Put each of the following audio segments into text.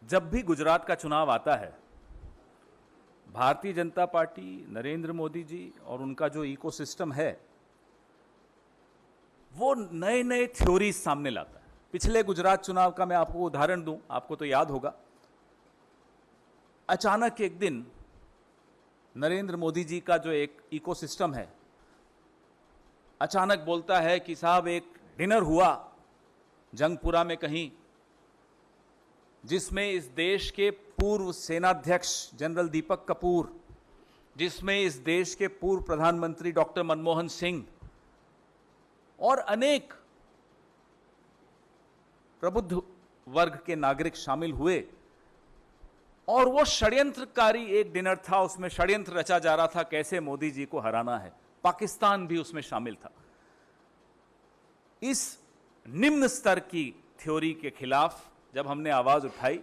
जब भी गुजरात का चुनाव आता है, भारतीय जनता पार्टी, नरेंद्र मोदी जी और उनका जो इकोसिस्टम है वो नए नए थ्योरीज सामने लाता है। पिछले गुजरात चुनाव का मैं आपको उदाहरण दूं, आपको तो याद होगा। अचानक एक दिन नरेंद्र मोदी जी का जो एक इकोसिस्टम है अचानक बोलता है कि साहब एक डिनर हुआ जंगपुरा में कहीं, जिसमें इस देश के पूर्व सेनाध्यक्ष जनरल दीपक कपूर, जिसमें इस देश के पूर्व प्रधानमंत्री डॉक्टर मनमोहन सिंह और अनेक प्रबुद्ध वर्ग के नागरिक शामिल हुए। और वो षड्यंत्रकारी एक डिनर था, उसमें षड्यंत्र रचा जा रहा था कैसे मोदी जी को हराना है। पाकिस्तान भी उसमें शामिल था। इस निम्न स्तर की थ्योरी के खिलाफ जब हमने आवाज उठाई,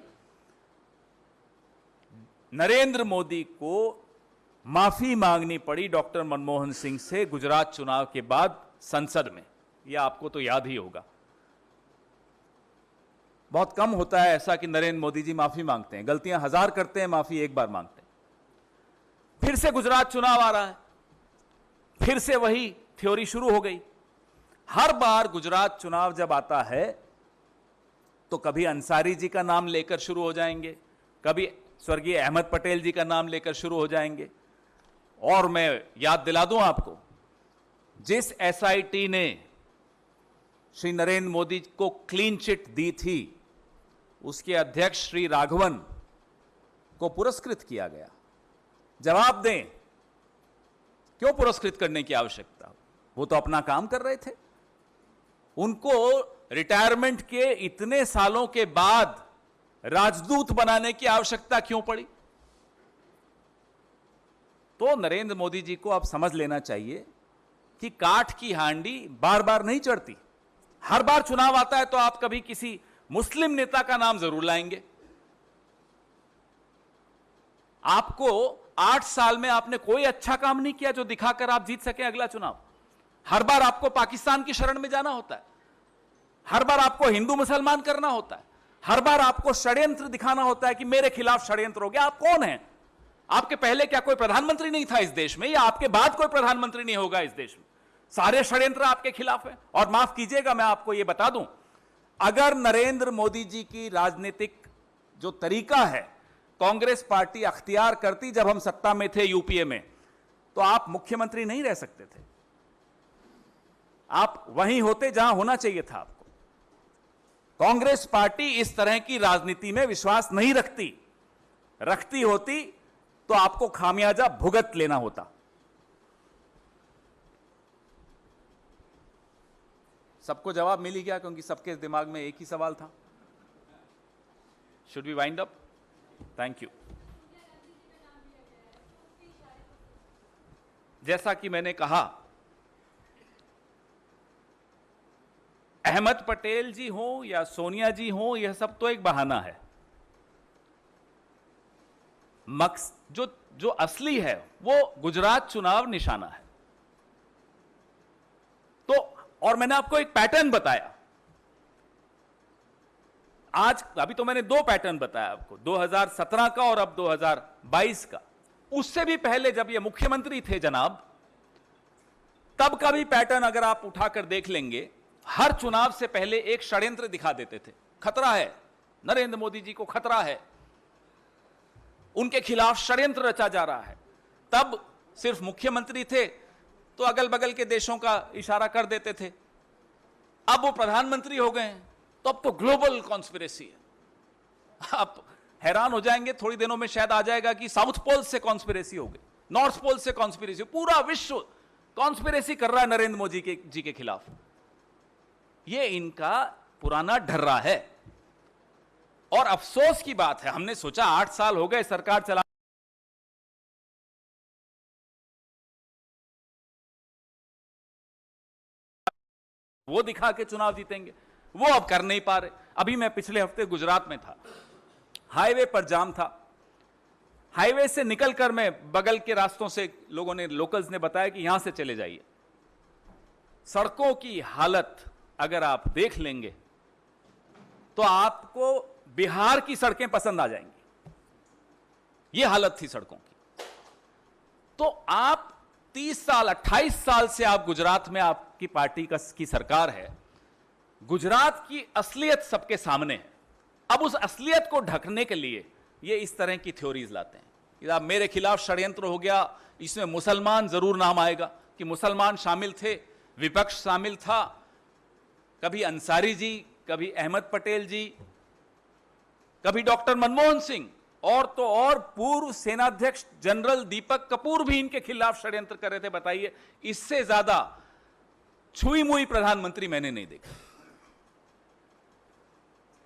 नरेंद्र मोदी को माफी मांगनी पड़ी डॉक्टर मनमोहन सिंह से गुजरात चुनाव के बाद संसद में। यह आपको तो याद ही होगा। बहुत कम होता है ऐसा कि नरेंद्र मोदी जी माफी मांगते हैं, गलतियां हजार करते हैं, माफी एक बार मांगते हैं। फिर से गुजरात चुनाव आ रहा है, फिर से वही थ्योरी शुरू हो गई। हर बार गुजरात चुनाव जब आता है तो कभी अंसारी जी का नाम लेकर शुरू हो जाएंगे, कभी स्वर्गीय अहमद पटेल जी का नाम लेकर शुरू हो जाएंगे। और मैं याद दिला दूं आपको, जिस एसआईटी ने श्री नरेंद्र मोदी को क्लीन चिट दी थी, उसके अध्यक्ष श्री राघवन को पुरस्कृत किया गया। जवाब दें, क्यों पुरस्कृत करने की आवश्यकता? वो तो अपना काम कर रहे थे। उनको रिटायरमेंट के इतने सालों के बाद राजदूत बनाने की आवश्यकता क्यों पड़ी? तो नरेंद्र मोदी जी को अब समझ लेना चाहिए कि काठ की हांडी बार बार नहीं चढ़ती। हर बार चुनाव आता है तो आप कभी किसी मुस्लिम नेता का नाम जरूर लाएंगे। आपको 8 साल में आपने कोई अच्छा काम नहीं किया जो दिखाकर आप जीत सके अगला चुनाव। हर बार आपको पाकिस्तान की शरण में जाना होता है, हर बार आपको हिंदू मुसलमान करना होता है, हर बार आपको षड्यंत्र दिखाना होता है कि मेरे खिलाफ षड्यंत्र हो गया। आप कौन हैं? आपके पहले क्या कोई प्रधानमंत्री नहीं था इस देश में, या आपके बाद कोई प्रधानमंत्री नहीं होगा इस देश में? सारे षड्यंत्र आपके खिलाफ हैं। और माफ कीजिएगा, मैं आपको यह बता दूं, अगर नरेंद्र मोदी जी की राजनीतिक जो तरीका है कांग्रेस पार्टी अख्तियार करती जब हम सत्ता में थे यूपीए में, तो आप मुख्यमंत्री नहीं रह सकते थे। आप वहीं होते जहां होना चाहिए था आपको। कांग्रेस पार्टी इस तरह की राजनीति में विश्वास नहीं रखती। रखती होती तो आपको खामियाजा भुगत लेना होता। सबको जवाब मिल ही गया, क्योंकि सबके दिमाग में एक ही सवाल था। Should we wind up? Thank you. जैसा कि मैंने कहा, अहमद पटेल जी हो या सोनिया जी हो, यह सब तो एक बहाना है। जो असली है वो गुजरात चुनाव निशाना है। तो और मैंने आपको एक पैटर्न बताया आज। अभी तो मैंने 2 पैटर्न बताया आपको, 2017 का और अब 2022 का। उससे भी पहले जब ये मुख्यमंत्री थे जनाब, तब का भी पैटर्न अगर आप उठाकर देख लेंगे, हर चुनाव से पहले एक षड्यंत्र दिखा देते थे। खतरा है, नरेंद्र मोदी जी को खतरा है, उनके खिलाफ षड्यंत्र रचा जा रहा है। तब सिर्फ मुख्यमंत्री थे तो अगल बगल के देशों का इशारा कर देते थे। अब वो प्रधानमंत्री हो गए हैं तो अब तो ग्लोबल कॉन्स्पिरेसी है। आप हैरान हो जाएंगे, थोड़ी दिनों में शायद आ जाएगा कि साउथ पोल से कॉन्स्पिरेसी हो गई, नॉर्थ पोल से कॉन्स्पिरेसी। पूरा विश्व कॉन्स्पिरेसी कर रहा है नरेंद्र मोदी जी के खिलाफ। ये इनका पुराना ढर्रा है। और अफसोस की बात है, हमने सोचा 8 साल हो गए सरकार चला, वो दिखा के चुनाव जीतेंगे, वो अब कर नहीं पा रहे। अभी मैं पिछले हफ्ते गुजरात में था, हाईवे पर जाम था। हाईवे से निकलकर मैं बगल के रास्तों से लोकल्स ने बताया कि यहां से चले जाइए। सड़कों की हालत अगर आप देख लेंगे तो आपको बिहार की सड़कें पसंद आ जाएंगी। यह हालत थी सड़कों की। तो आप 30 साल 28 साल से आप गुजरात में आपकी पार्टी की सरकार है, गुजरात की असलियत सबके सामने है। अब उस असलियत को ढकने के लिए ये इस तरह की थ्योरीज लाते हैं कि अब मेरे खिलाफ षड्यंत्र हो गया, इसमें मुसलमान जरूर नाम आएगा कि मुसलमान शामिल थे, विपक्ष शामिल था, कभी अंसारी जी, कभी अहमद पटेल जी, कभी डॉक्टर मनमोहन सिंह, और तो और पूर्व सेनाध्यक्ष जनरल दीपक कपूर भी इनके खिलाफ षड्यंत्र कर रहे थे। बताइए, इससे ज्यादा छुई मुई प्रधानमंत्री मैंने नहीं देखा।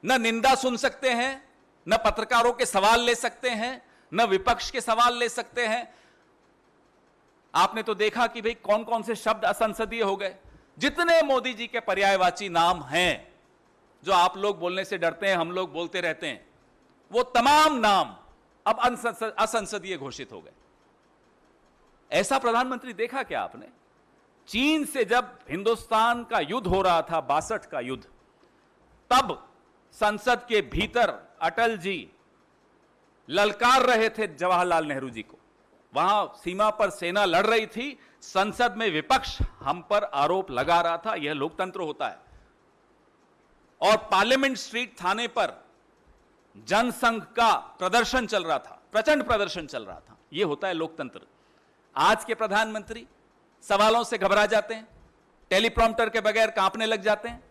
न निंदा सुन सकते हैं, न पत्रकारों के सवाल ले सकते हैं, न विपक्ष के सवाल ले सकते हैं। आपने तो देखा कि भाई कौन कौन से शब्द असंसदीय हो गए। जितने मोदी जी के पर्यायवाची नाम हैं, जो आप लोग बोलने से डरते हैं, हम लोग बोलते रहते हैं, वो तमाम नाम अब असंसदीय घोषित हो गए। ऐसा प्रधानमंत्री देखा क्या आपने? चीन से जब हिंदुस्तान का युद्ध हो रहा था, 62 का युद्ध, तब संसद के भीतर अटल जी ललकार रहे थे जवाहरलाल नेहरू जी को। वहां सीमा पर सेना लड़ रही थी, संसद में विपक्ष हम पर आरोप लगा रहा था। यह लोकतंत्र होता है। और पार्लियामेंट स्ट्रीट थाने पर जनसंघ का प्रदर्शन चल रहा था, प्रचंड प्रदर्शन चल रहा था। यह होता है लोकतंत्र। आज के प्रधानमंत्री सवालों से घबरा जाते हैं, टेलीप्रॉम्प्टर के बगैर कांपने लग जाते हैं।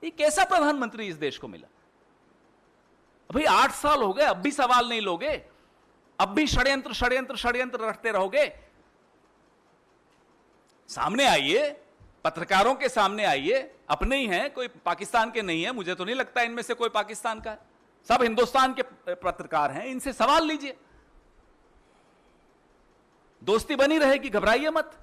ये कैसा प्रधानमंत्री इस देश को मिला? भाई 8 साल हो गए, अब भी सवाल नहीं लोगे? अब भी षड्यंत्र षड्यंत्र षड्यंत्र रटते रहोगे? सामने आइए, पत्रकारों के सामने आइए। अपने ही हैं, कोई पाकिस्तान के नहीं है। मुझे तो नहीं लगता इनमें से कोई पाकिस्तान का है, सब हिंदुस्तान के पत्रकार हैं। इनसे सवाल लीजिए, दोस्ती बनी रहेगी, घबराइए मत।